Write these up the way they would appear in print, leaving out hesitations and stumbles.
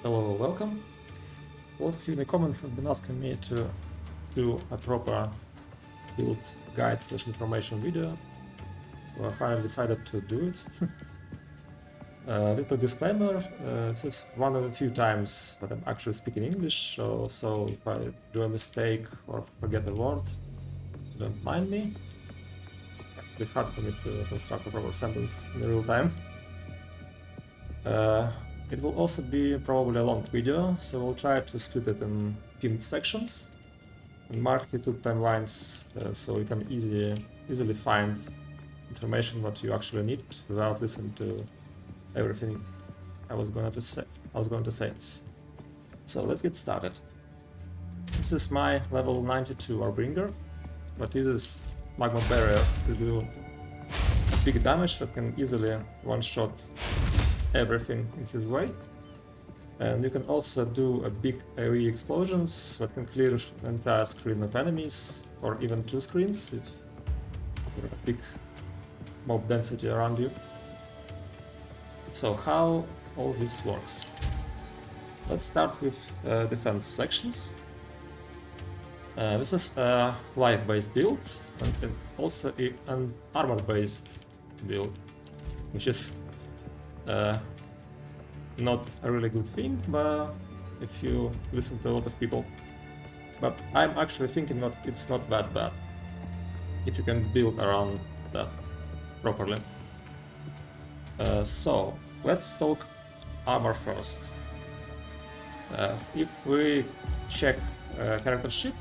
Hello, welcome. A lot of you in the comments have been asking me to do a proper build guide / information video, so I finally decided to do it. Little disclaimer, this is one of the few times that I'm actually speaking English, so if I do a mistake or forget a word, don't mind me. It's actually hard for me to construct a proper sentence in real time. It will also be probably a long video, so we'll try to split it in pinned sections and mark YouTube timelines so you can easily find information what you actually need without listening to everything I was going to say. So let's get started. This is my level 92 Warbringer, that uses Magma Barrier to do big damage that can easily one-shot everything in his way. And you can also do a big AoE explosions that can clear an entire screen of enemies, or even two screens if there's a big mob density around you. So how all this works? Let's start with defense sections. This is a life-based build and also an armor-based build, which is not a really good thing, but if you listen to a lot of people. But I'm actually thinking that it's not that bad if you can build around that properly. So let's talk armor first. If we check character sheet,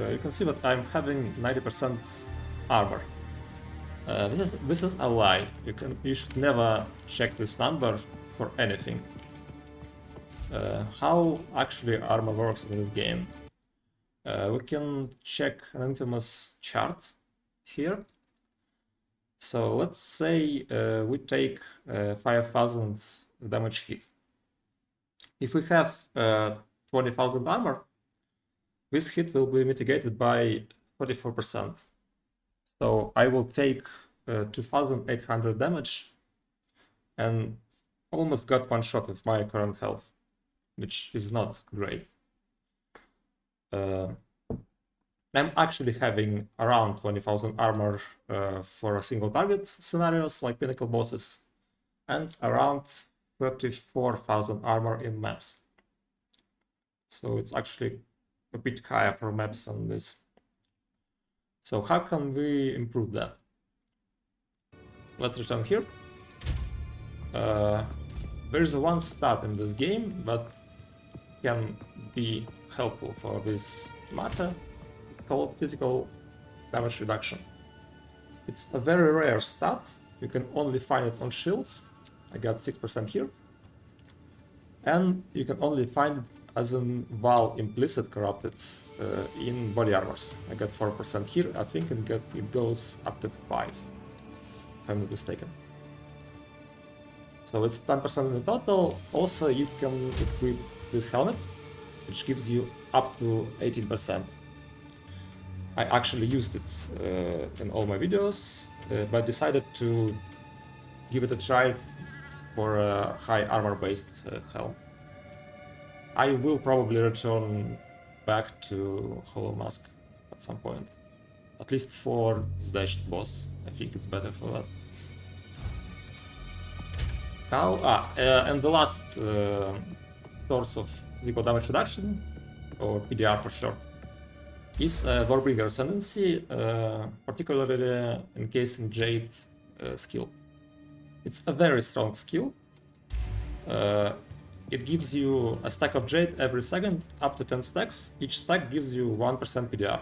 you can see that I'm having 90% armor. This is a lie. You should never check this number for anything. How actually armor works in this game? We can check an infamous chart here. So let's say we take 5,000 damage hit. If we have 20,000 armor, this hit will be mitigated by 44%. So I will take 2,800 damage and almost got one shot with my current health, which is not great. I'm actually having around 20,000 armor for a single target scenarios like Pinnacle bosses, and around 34,000 armor in maps. So it's actually a bit higher for maps on this. So how can we improve that? Let's return here. There is one stat in this game that can be helpful for this matter, called physical damage reduction. It's a very rare stat. You can only find it on shields. I got 6% here. And you can only find it as an val implicit corrupted in body armors. I got 4% here. I think it goes up to 5, if I'm not mistaken. So it's 10% in the total. Also, you can equip this helmet, which gives you up to 18%. I actually used it in all my videos, but decided to give it a try for a high armor-based helm. I will probably return back to Hollow Mask at some point. At least for Zdesht boss, I think it's better for that. And the last source of physical damage reduction, or PDR for short, is Warbringer Ascendancy, particularly Encase and Jade skill. It's a very strong skill. It gives you a stack of Jade every second, up to 10 stacks. Each stack gives you 1% PDR.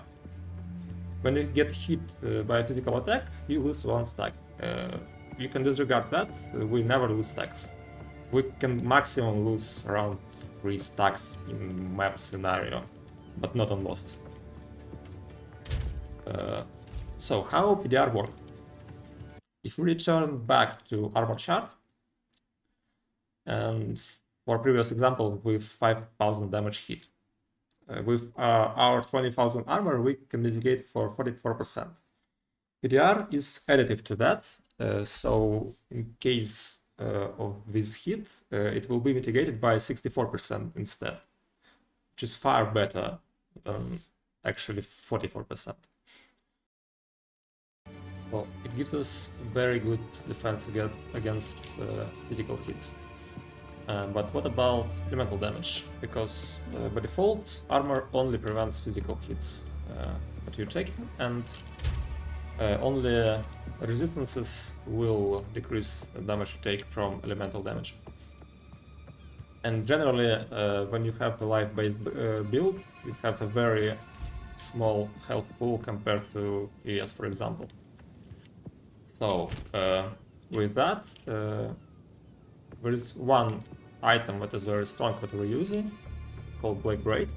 When you get hit by a critical attack, you lose 1 stack. You can disregard that, we never lose stacks. We can maximum lose around 3 stacks in map scenario, but not on bosses. So how PDR work? If we return back to armor chart, and for previous example with 5,000 damage hit, with our 20,000 armor we can mitigate for 44%. PDR is additive to that, so in case of this hit, it will be mitigated by 64% instead, which is far better than actually 44%. Well, it gives us very good defense against physical hits. But what about elemental damage? Because by default, armor only prevents physical hits that you're taking, and only resistances will decrease the damage you take from elemental damage. And generally, when you have a life-based build, you have a very small health pool compared to ES, for example. So, with that, there is one item that is very strong that we're using, called Black Braid.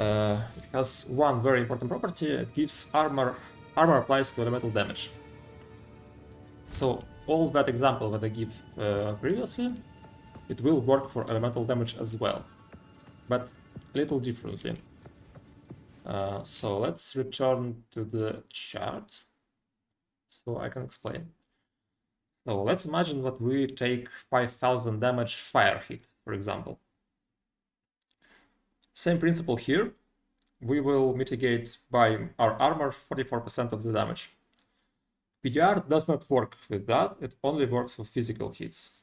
It has one very important property: it gives armor applies to elemental damage. So all that example that I give previously, it will work for elemental damage as well, but a little differently. So let's return to the chart so I can explain. So let's imagine that we take 5000 damage fire hit, for example. Same principle here. We will mitigate by our armor 44% of the damage. PDR does not work with that, it only works for physical hits.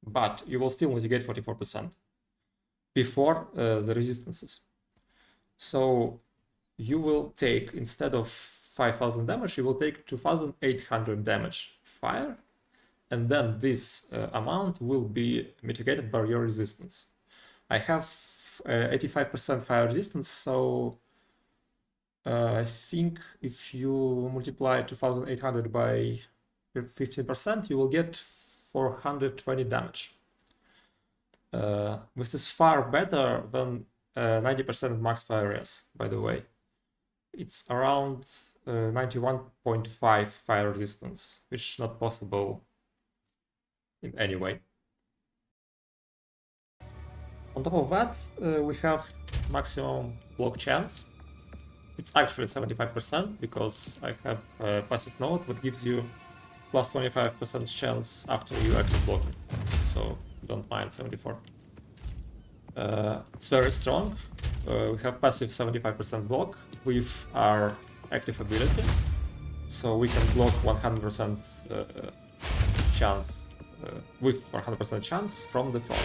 But you will still mitigate 44% before the resistances. So you will take, instead of 5000 damage, you will take 2800 damage fire, and then this amount will be mitigated by your resistance. I have 85% fire resistance, so I think if you multiply 2800 by 15%, you will get 420 damage. This is far better than 90% max fire res, by the way. It's around 91.5 fire resistance, which is not possible in any way. On top of that, we have maximum block chance. It's actually 75% because I have a passive node that gives you plus 25% chance after you actually block it. So don't mind 74. It's very strong. We have passive 75% block with our active ability. So we can block 100% chance with 100% chance from the front.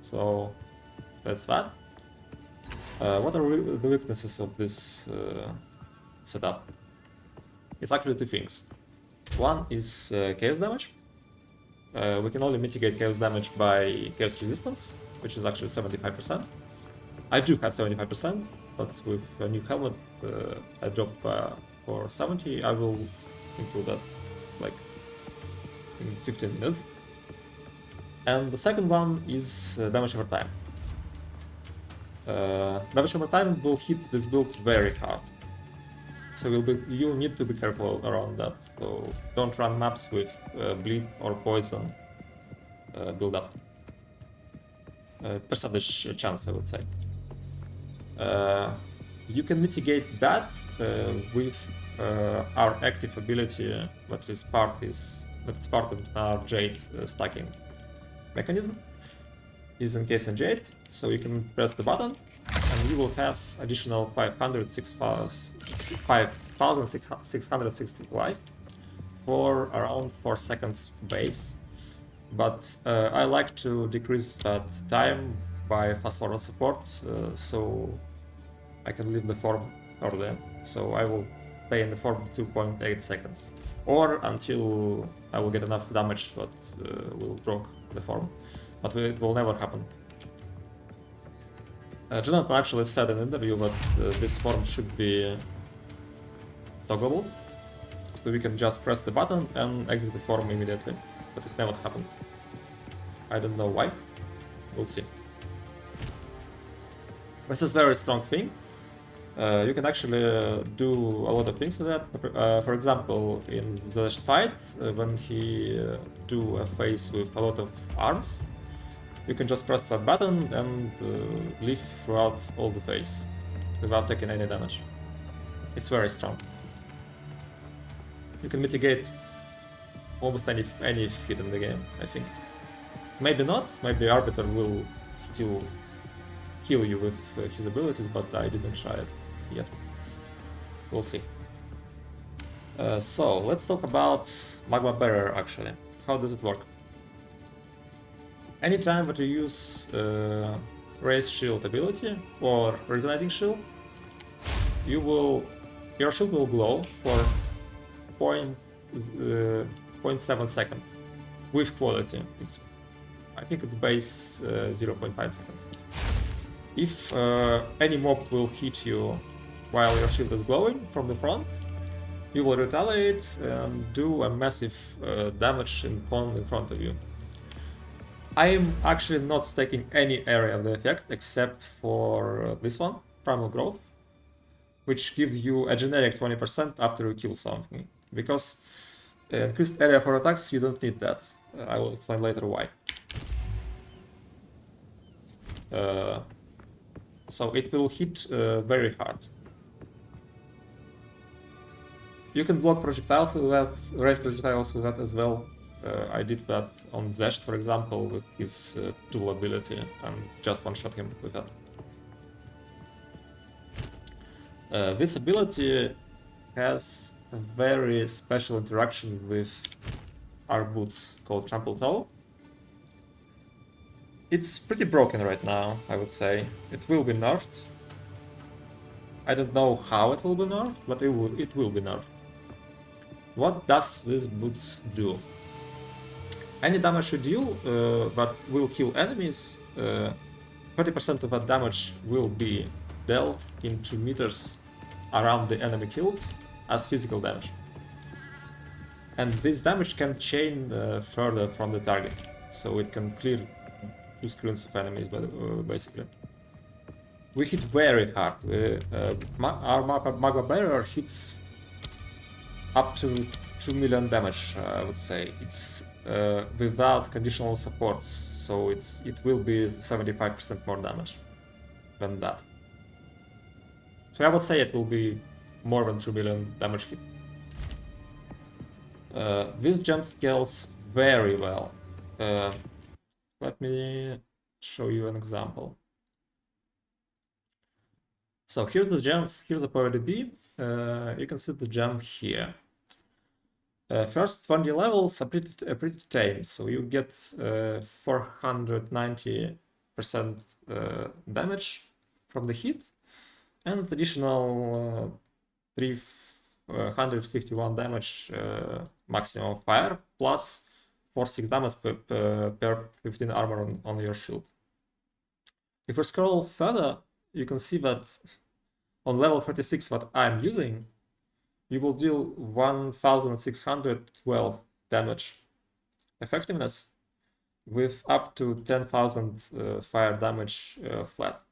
So that's that. What are the weaknesses of this setup? It's actually two things. One is chaos damage. We can only mitigate chaos damage by chaos resistance, which is actually 75%. I do have 75%, but with a new helmet I dropped for 70. I will include that like in 15 minutes. And the second one is damage over time. Damage over time will hit this build very hard. So you need to be careful around that. So don't run maps with bleed or poison build up. Percentage chance, I would say. You can mitigate that with our active ability, that is part of our Jade stacking mechanism, is Encase and Jade. So you can press the button and you will have additional 5,660 life for around 4 seconds base. But I like to decrease that time by fast forward support, so I can leave the form earlier. So I will stay in the form 2.8 seconds, or until I will get enough damage that will broke the form, but it will never happen. Jonathan actually said in an interview that this form should be toggleable, so we can just press the button and exit the form immediately, but it never happened. I don't know why. We'll see. This is a very strong thing. You can actually do a lot of things with that. For example, in the last fight, when he do a phase with a lot of arms, you can just press that button and live throughout all the phase without taking any damage. It's very strong. You can mitigate almost any hit in the game, I think. Maybe not, maybe Arbiter will still kill you with his abilities, but I didn't try it yet. We'll see. So, let's talk about Magma Barrier actually. How does it work? Anytime that you use Raise Shield ability or Resonating Shield, your shield will glow for 0.7 seconds with quality. I think it's base 0.5 seconds. If any mob will hit you while your shield is glowing from the front, you will retaliate and do a massive damage in cont in front of you. I am actually not stacking any area of the effect except for this one, Primal Growth, which gives you a generic 20% after you kill something. Because increased area for attacks, you don't need that. I will explain later why. So it will hit very hard. You can block projectiles with that, range projectiles with that as well. I did that on Zesht, for example, with his tool ability, and just one-shot him with that. This ability has a very special interaction with our boots called Trample Toe. It's pretty broken right now, I would say. It will be nerfed. I don't know how it will be nerfed, but it will be nerfed. What does these boots do? Any damage you deal that will kill enemies, 30% of that damage will be dealt in 2 meters around the enemy killed as physical damage. And this damage can chain further from the target, so it can clear 2 screens of enemies basically. We hit very hard. Our Magma Barrier hits up to 2 million damage, I would say. It's without conditional supports, so it will be 75% more damage than that. So I would say it will be more than 2 million damage hit. This gem scales very well. Let me show you an example. So here's the gem, here's the PowerDB. You can see the gem here. First 20 levels are pretty tame, so you get 490% damage from the hit, and additional 351 damage maximum fire, plus 46 damage per 15 armor on your shield. If we scroll further, you can see that on level 36 what I'm using, you will deal 1612 damage effectiveness with up to 10,000 fire damage flat.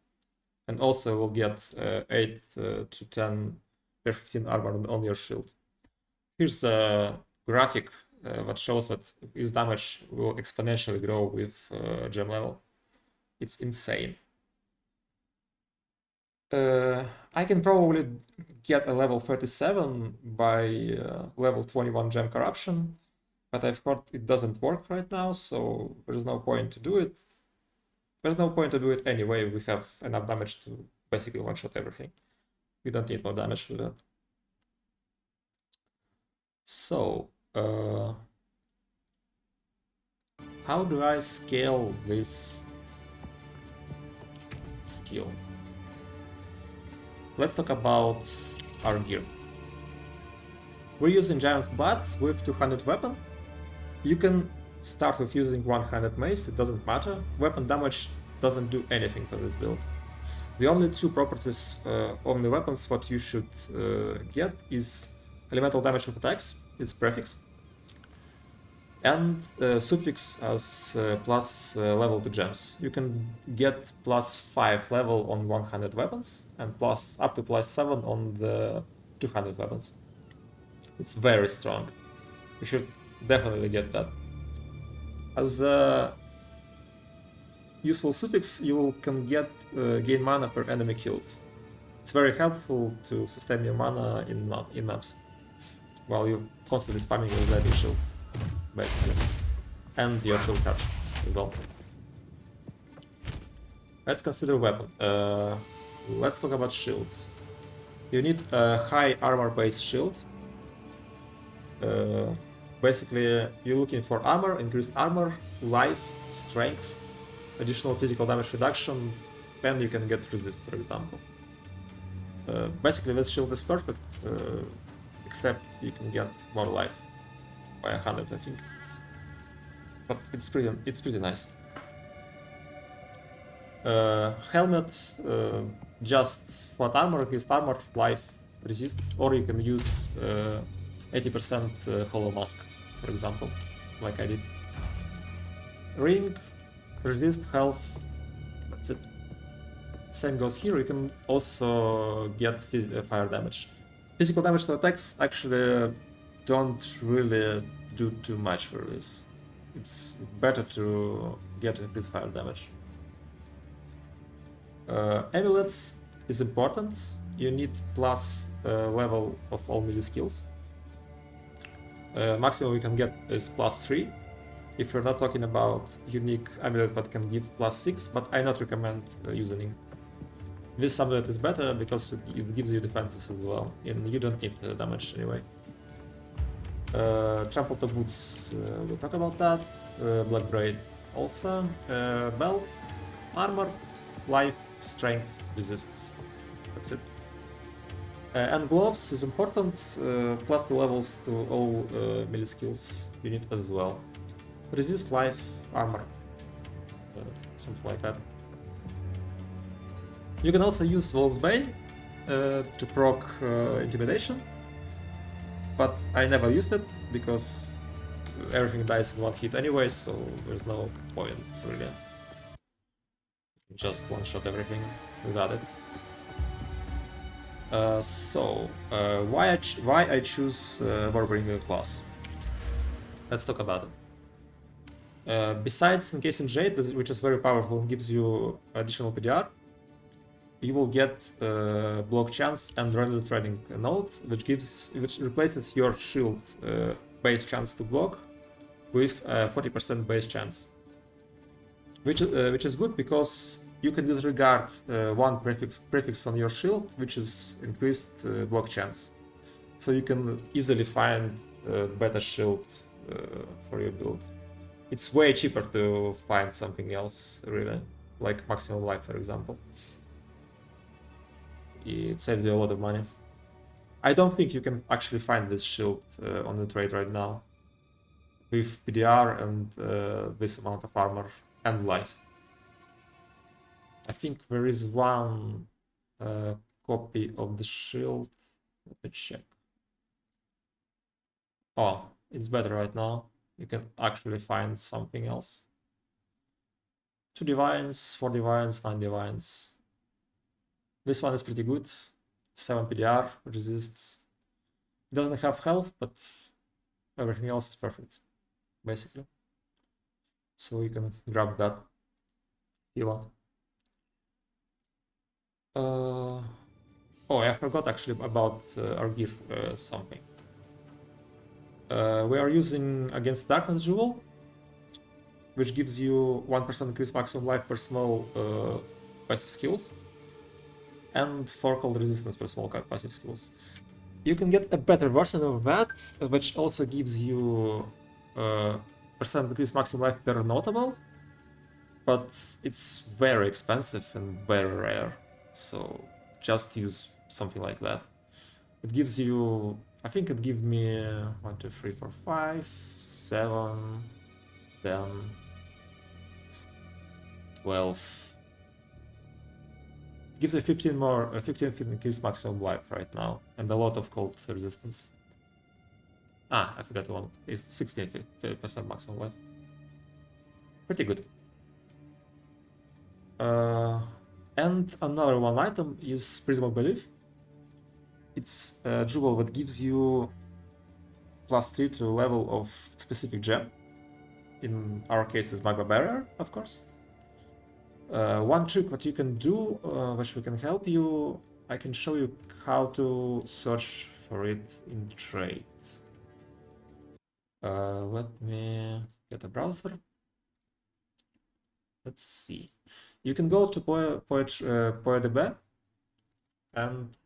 And also will get 8 to 10 per 15 armor on your shield. Here's a graphic that shows that his damage will exponentially grow with gem level. It's insane. I can probably get a level 37 by level 21 gem corruption, but I've heard it doesn't work right now, so there's no point to do it. There's no point to do it anyway. We have enough damage to basically one-shot everything. We don't need more damage for that. So, how do I scale this skill? Let's talk about our gear. We're using Giant's Blood with 200 weapon. You can start with using 100 mace, it doesn't matter. Weapon damage doesn't do anything for this build. The only 2 properties on the weapons what you should get is elemental damage with attacks, it's prefix, and suffix as plus level to gems. You can get plus 5 level on 100 weapons and up to plus 7 on the 200 weapons. It's very strong. You should definitely get that. As a useful suffix, you can get gain mana per enemy killed. It's very helpful to sustain your mana in maps while you're constantly spamming your Lightning Shield. basically. And your shield card as well. Let's consider weapon. Let's talk about shields. You need a high armor-based shield. Basically, you're looking for armor, increased armor, life, strength, additional physical damage reduction, then you can get resist, for example. Basically, this shield is perfect, except you can get more life by 100, I think. But it's pretty nice. Helmet, just flat armor, increased armor, life, resists, or you can use 80% hollow mask, for example, like I did. Ring, resist, health, that's it. Same goes here, you can also get fire damage. Physical damage to attacks actually don't really do too much for this. It's better to get increased fire damage. Amulet is important. You need plus level of all melee skills. Maximum you can get is +3. If you're not talking about unique amulet that can give +6, but I not recommend using it. This amulet is better because it gives you defenses as well, and you don't need damage anyway. Trample to boots, we'll talk about that. Black braid also. Belt, armor, life, strength, resists. That's it. And gloves is important, plus 2 levels to all melee skills you need as well. Resist, life, armor, something like that. You can also use Wolf's Bane to proc Intimidation, but I never used it because everything dies in one hit anyway, so there's no point really. Just one-shot everything without it. Why I choose Warbringer class? Let's talk about it. Besides Encase and Jade, which is very powerful and gives you additional PDR, you will get block chance and random trading node, which replaces your shield base chance to block with 40% base chance, which is good because you can disregard one prefix on your shield, which is increased block chance. So you can easily find better shield for your build. It's way cheaper to find something else, really, like maximum life, for example. It saves you a lot of money. I don't think you can actually find this shield on the trade right now with PDR and this amount of armor and life. I think there is one copy of the shield. Let me check. Oh, it's better right now. You can actually find something else. 2 divines, 4 divines, 9 divines. This one is pretty good. 7 PDR, resists. It doesn't have health, but everything else is perfect, basically. So you can grab that if you want. Oh, I forgot actually about our gear something. We are using Against Darkness Jewel, which gives you 1% increased maximum life per small passive skills, and 4 cold resistance per small passive skills. You can get a better version of that, which also gives you percent increased maximum life per notable, but it's very expensive and very rare. So just use something like that. It gives you, I think it gives me 1, 2, 3, 4, 5, 7, 10, 12. It gives a 15 increased maximum life right now, and a lot of cold resistance. Ah, I forgot one. It's 16% maximum life. Pretty good. And another one item is Prism of Belief. It's a jewel that gives you +3 to level of specific gem. In our case, is Magma Barrier, of course. One trick what you can do, which we can help you, I can show you how to search for it in trade. Let me get a browser. Let's see. You can go to PoetDB and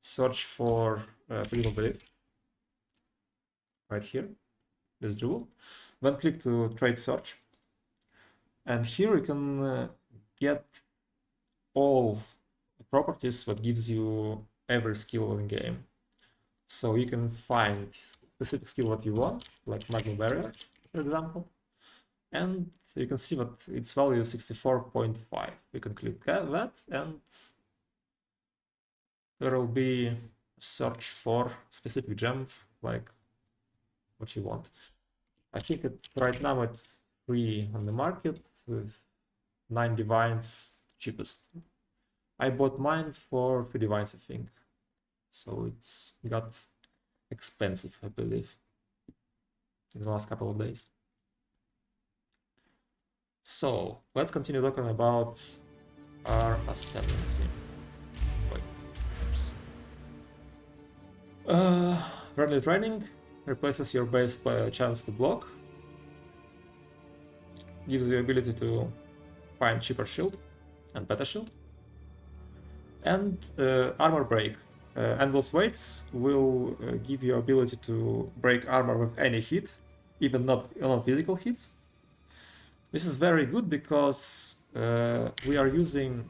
search for Prism of Belief right here, this jewel. Then click to trade search, and here you can get all properties that gives you every skill in game. So you can find specific skill that you want, like Magma Barrier, for example, and you can see that its value is 64.5. You can click that, and there will be a search for specific gem, like what you want. I think it's right now at 3 on the market with 9 divines, cheapest. I bought mine for 3 divines, I think. So it's got expensive, I believe, in the last couple of days. So let's continue talking about our ascendancy. Wait, oops. Rally training replaces your base by a chance to block, gives you the ability to find cheaper shield and better shield, and armor break. Endless weights will give you ability to break armor with any hit, even not physical hits. This is very good because we are using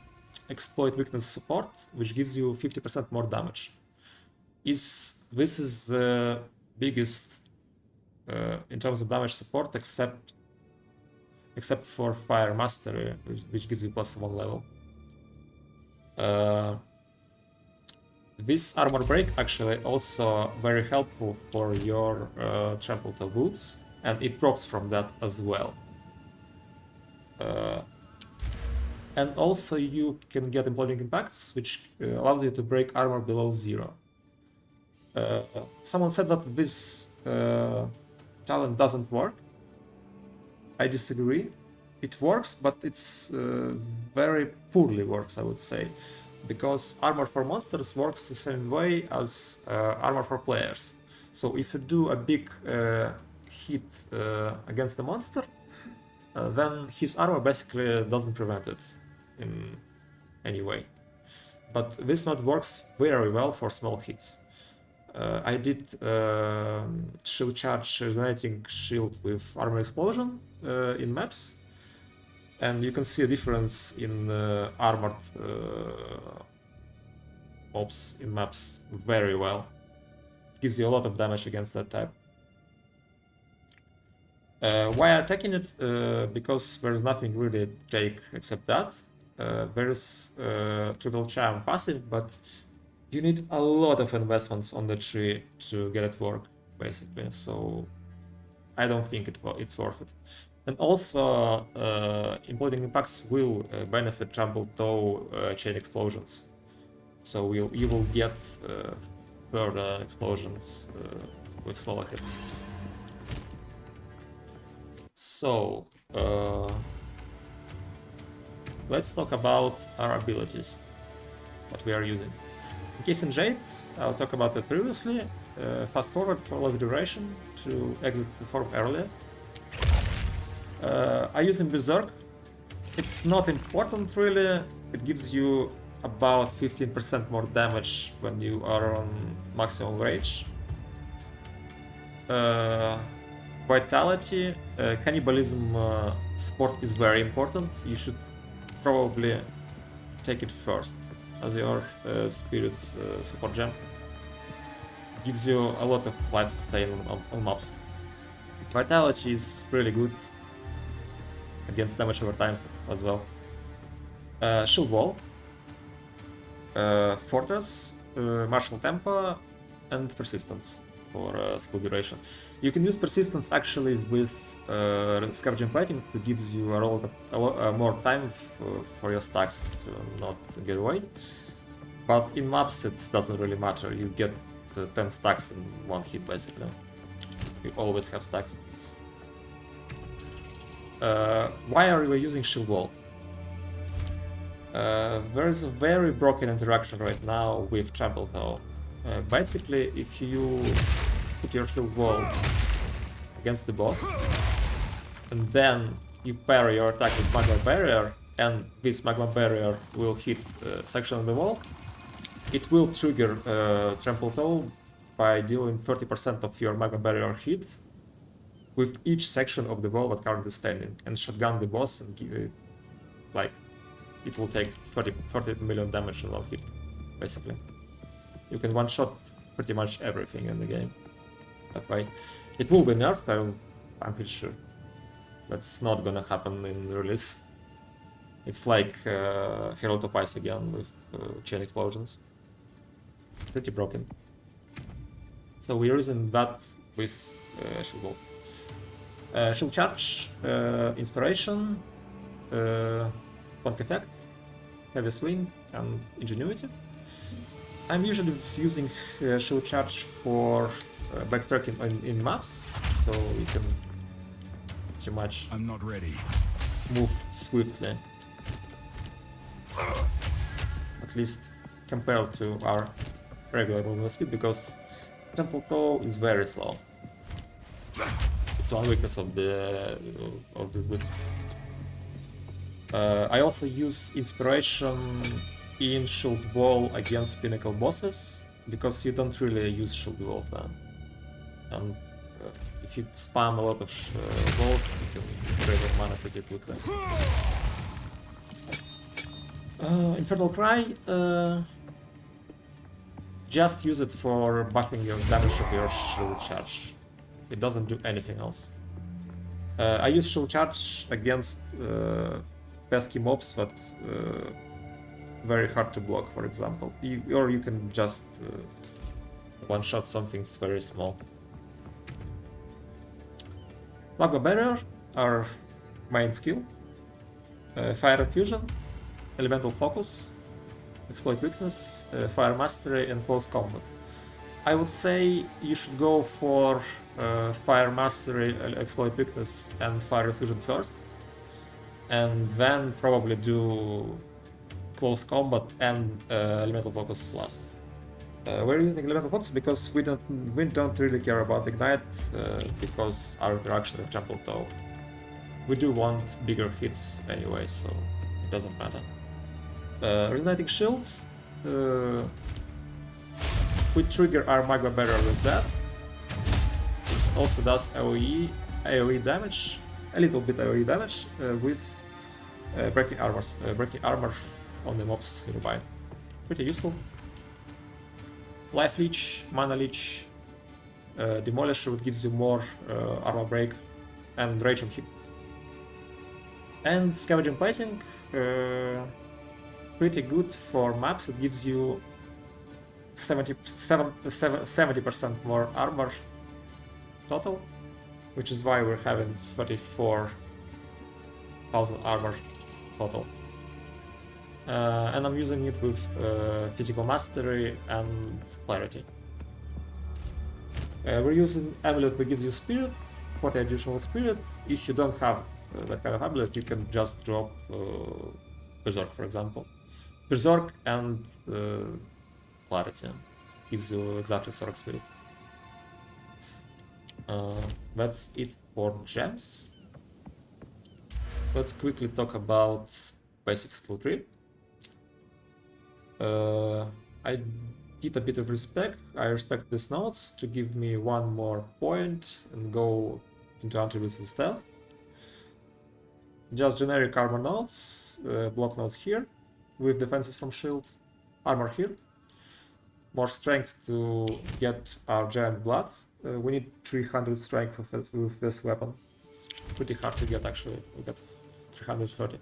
exploit weakness support, which gives you 50% more damage. This is the biggest in terms of damage support, except for Fire Mastery, which gives you +1 level. This armor break actually also very helpful for your trample toe boots, and it procs from that as well. And also you can get imploding impacts, which allows you to break armor below 0. Someone said that this talent doesn't work. I disagree. It works, but it's very poorly works, I would say, because armor for monsters works the same way as armor for players. So if you do a big hit against the monster, then his armor basically doesn't prevent it in any way. But this mod works very well for small hits. I did shield charge resonating shield with armor explosion in maps, and you can see a difference in armored mobs in maps very well. It gives you a lot of damage against that type. Why attacking it? Because there's nothing really to take except that. There's Triple Charm passive, but you need a lot of investments on the tree to get it work, basically. So I don't think it's worth it. And also, imploding impacts will benefit Trample Toe chain explosions. So you will get further explosions with smaller hits. So let's talk about our abilities, what we are using. Encase and Jade, I'll talk about that previously. Fast forward for less duration to exit the form earlier. I use in Berserk. It's not important really. It gives you about 15% more damage when you are on maximum rage. Vitality, cannibalism support is very important. You should probably take it first as your spirit's support gem. It gives you a lot of life sustain on mobs. Vitality is really good against damage over time as well. Shield Wall, Fortress, Martial Tempo, and Persistence for skill duration. You can use Persistence actually with Scavenging Plating to gives you a lot more time for your stacks to not get away. But in maps it doesn't really matter, you get 10 stacks in one hit basically. You always have stacks. Why are we using Shield Wall? There is a very broken interaction right now with Trample Toe. Basically, if you put your Shield Wall against the boss, and then you pair your attack with Magma Barrier, and this Magma Barrier will hit a section of the wall, it will trigger Trample Toe by dealing 30% of your Magma Barrier hit with each section of the wall that currently is standing, and shotgun the boss and give it, like, it will take 30 million damage in one hit, basically. You can one-shot pretty much everything in the game that way. It will be nerfed, I'm pretty sure. That's not gonna happen in release. It's like Herald of Ice again with chain explosions. Pretty broken. So we're using that with Shield Wall. Shield Charge, Inspiration, Cont Effect, Heavy Swing, and Ingenuity. I'm usually using Shield Charge for backtracking in maps, so you can pretty much I'm not ready. move swiftly. At least compared to our regular movement speed, because Temple Toe is very slow. It's one weakness of this build. I also use Inspiration in Shield Wall against Pinnacle bosses, because you don't really use Shield Wall then. And if you spam a lot of walls, you can trade your mana pretty quickly. Infernal Cry, just use it for buffing your damage of your Shield Charge. It doesn't do anything else. I use Shield Charge against pesky mobs that very hard to block, for example. Or you can just one-shot something very small. Magma Barrier, our main skill. Fire Fusion, Elemental Focus, Exploit Weakness, Fire Mastery, and Close Combat. I would say you should go for Fire Mastery, Exploit Weakness, and Fire Fusion first, and then probably do Close Combat and Elemental Focus last. We're using Elemental Focus because we don't really care about Ignite, because our interaction with Trample Toe. We do want bigger hits anyway, so it doesn't matter. Resonating Shield, we trigger our Magma Barrier with that. It also does AoE damage, a little bit AoE damage, with breaking armor on the mobs nearby. Pretty useful. Life Leech, Mana Leech, Demolisher, which gives you more armor break and rage on hit. And Scavenging Plating, pretty good for maps. It gives you 70% more armor total, which is why we're having 34,000 armor total. And I'm using it with Physical Mastery and Clarity. We're using Amulet that gives you Spirit, 40 additional Spirit. If you don't have that kind of Amulet, you can just drop Berserk, for example. Berserk and Clarity gives you exactly Sorok Spirit. That's it for gems. Let's quickly talk about basic skill tree. I did a bit of respect. I respect these nodes to give me one more point and go into attributes instead. Just generic armor nodes, block nodes here, with defenses from shield, armor here. More strength to get our giant blood. We need 300 strength with this weapon. It's pretty hard to get actually. We got 330.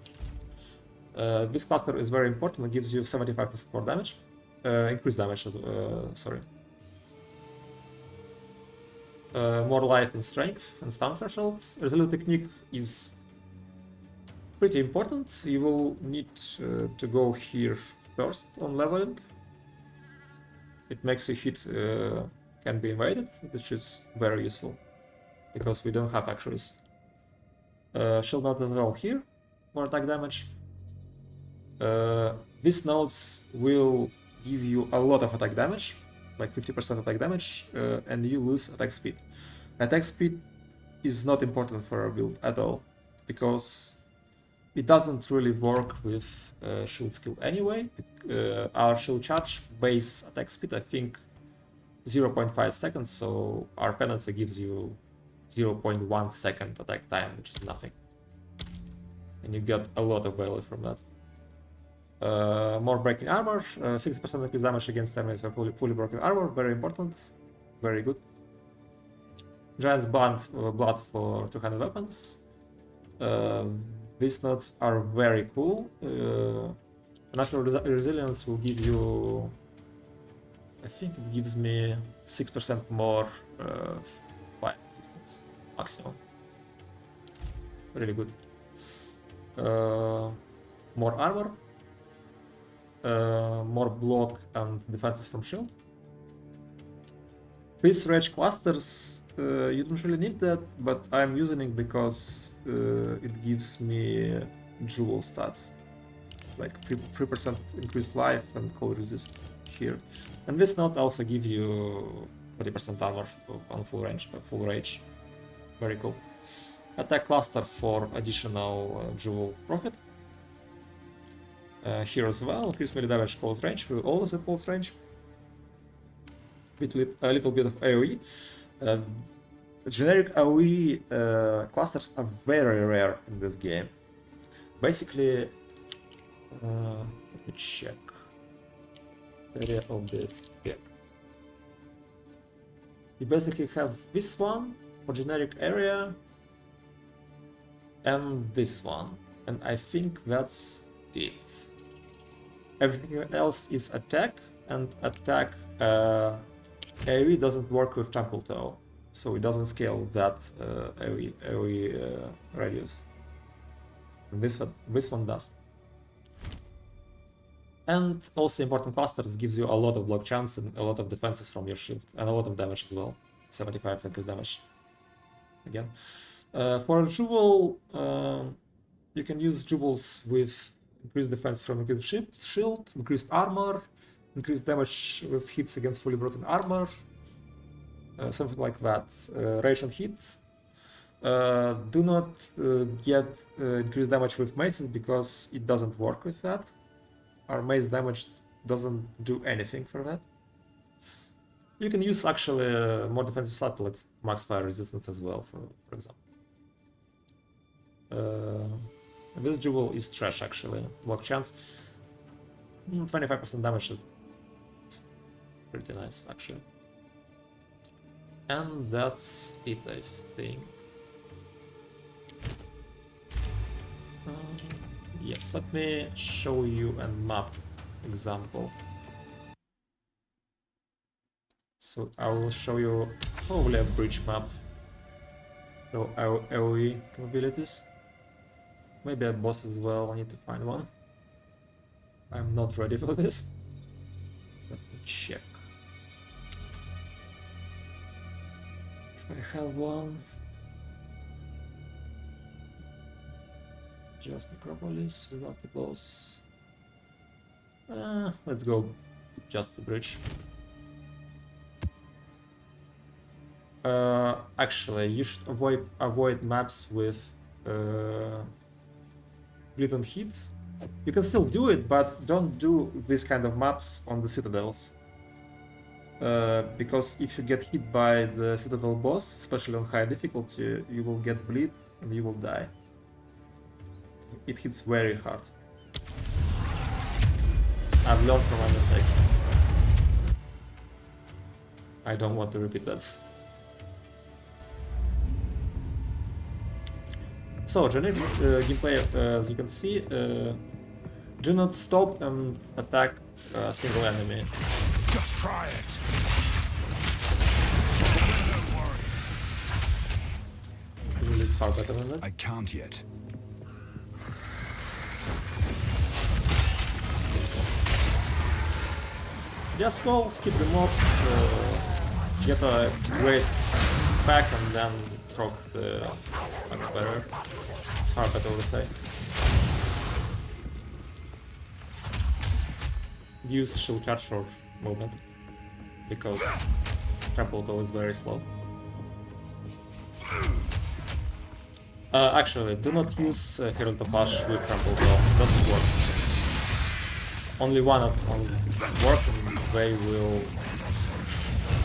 This cluster is very important. It gives you 75% more damage. Increased damage, sorry. More life and strength and stun threshold. Resolute technique is pretty important. You will need to go here first on leveling. It makes a hit can be invaded, which is very useful because we don't have actuaries. Shield node as well here, more attack damage. These nodes will give you a lot of attack damage, like 50% attack damage, and you lose attack speed. Attack speed is not important for our build at all, because it doesn't really work with shield skill anyway. Our shield charge base attack speed, I think, 0.5 seconds, so our penalty gives you 0.1 second attack time, which is nothing. And you get a lot of value from that. More breaking armor, 60% increased damage against enemies with fully broken armor, very important, very good. Giant's blood for 200 weapons. These nodes are very cool. Natural resilience will give you, I think it gives me 6% more fire resistance maximum. Really good. More armor, more block and defenses from shield. These rage clusters, you don't really need that, but I'm using it because it gives me jewel stats, like 3% increased life and cold resist here. And this node also give you 40% armor on full rage. Very cool. Attack cluster for additional jewel profit. Here as well, increase melee damage close range. We always have close range. A little bit of AoE. Generic AoE clusters are very rare in this game. Basically, let me check. Area of the effect. You basically have this one for generic area and this one, and I think that's it. Everything else is attack, and attack AoE doesn't work with Trample Toe, so it doesn't scale that AoE radius. And this one does. And also important clusters gives you a lot of block chance and a lot of defenses from your shield, and a lot of damage as well. 75 increased damage. Again. For a jewel, you can use jewels with increased defense from increased shield, increased armor, increased damage with hits against fully broken armor, something like that. Rage and hit. Do not get increased damage with mazes because it doesn't work with that. Our maze damage doesn't do anything for that. You can use actually more defensive stat like max fire resistance as well, for example. This jewel is trash actually. Block chance, 25% damage. It's pretty nice actually. And that's it, I think. Yes, let me show you a map example. So I will show you probably a bridge map. So our AoE capabilities. Maybe a boss as well, I need to find one. I'm not ready for this. Let me check. If I have one. Just Necropolis without the boss. Let's go just the bridge. Actually, you should avoid maps with bleed on hit. You can still do it, but don't do this kind of maps on the citadels. Because if you get hit by the citadel boss, especially on high difficulty, you will get bleed and you will die. It hits very hard. I've learned from my mistakes. I don't want to repeat that. So, generic gameplay, as you can see, do not stop and attack a single enemy. Just try it. Really, it's far better than that. I can't yet. Just go, skip the mobs, get a great pack and then proc the Magma Barrier. It's far better to say. Use shield charge for movement, because Trample Toe is very slow. Actually, do not use Herald of Ash with Trample Blow. Doesn't work. Only one of them work and they will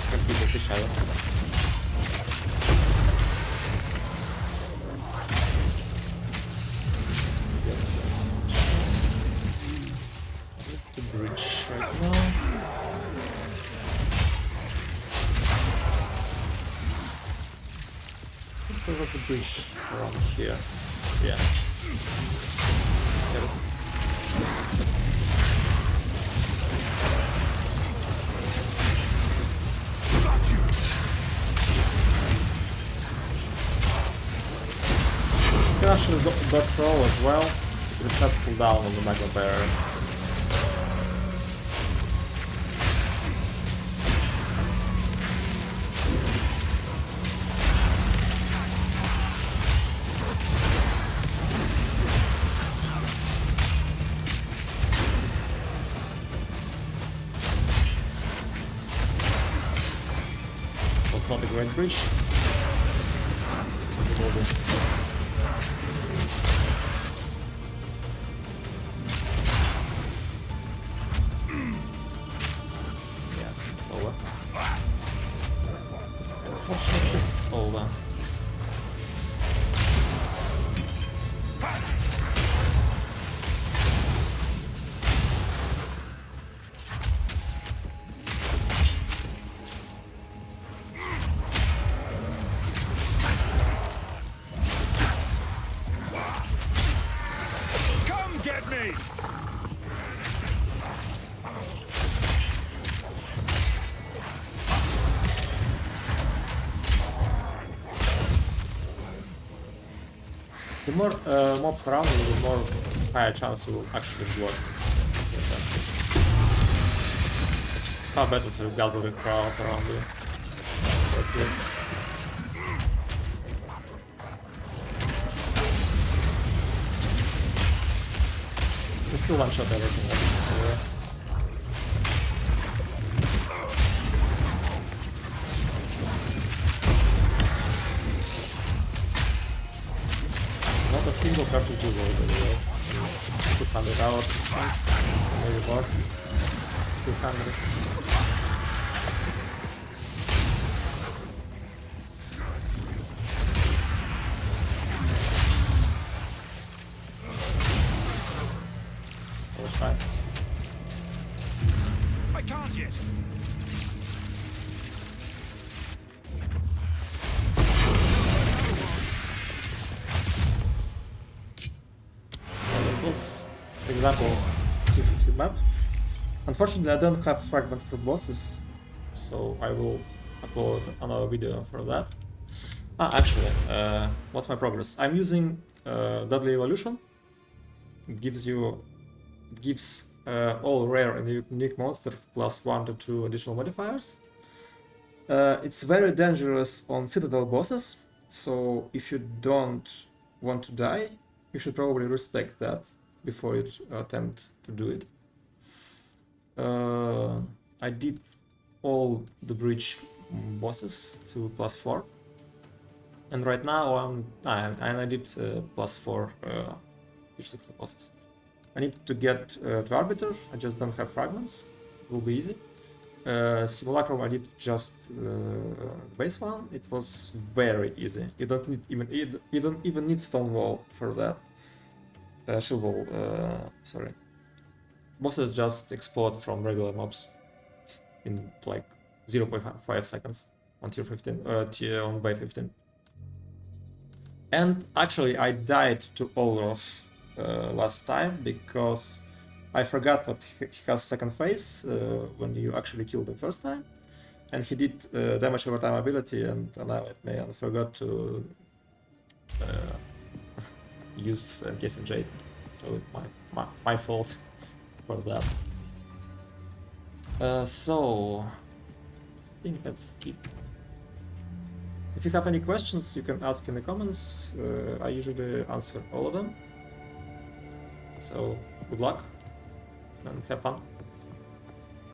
completely the shadow. The bridge right now. There was a bridge around here. Yeah. Get it. You can actually dodge roll as well. You can set cooldown on the Magma Barrier. Was not a great bridge. Unfortunately, it's over. Come get me! The more mobs around you, the more higher chance you will actually block. It's far better to gather the crowd around you. You still one-shot everything. Not a single cartridge over the 200 hours, maybe more. 200. Fine. I can't yet. So that was example 250 map. Unfortunately, I don't have fragments for bosses, so I will upload another video for that. Actually, what's my progress? I'm using Deadly Evolution. It gives all rare and unique monsters +1 to 2 additional modifiers. It's very dangerous on Citadel bosses, so if you don't want to die, you should probably respect that before you attempt to do it. I did all the bridge bosses to +4, and right now I did +4 bridge 60 bosses. I need to get to Arbiter, I just don't have fragments, it will be easy. Simulacrum I did just base one, it was very easy. You don't even need stone wall for that. Shield wall, sorry. Bosses just explode from regular mobs in like 0.5 seconds on tier 15, on bay 15. And actually I died to Olroth last time because I forgot that he has second phase when you actually killed him first time, and he did damage over time ability and annihilate me, and forgot to use Encase and Jade, so it's my fault for that. So I think that's it. If you have any questions, you can ask in the comments. I usually answer all of them. So good luck and have fun.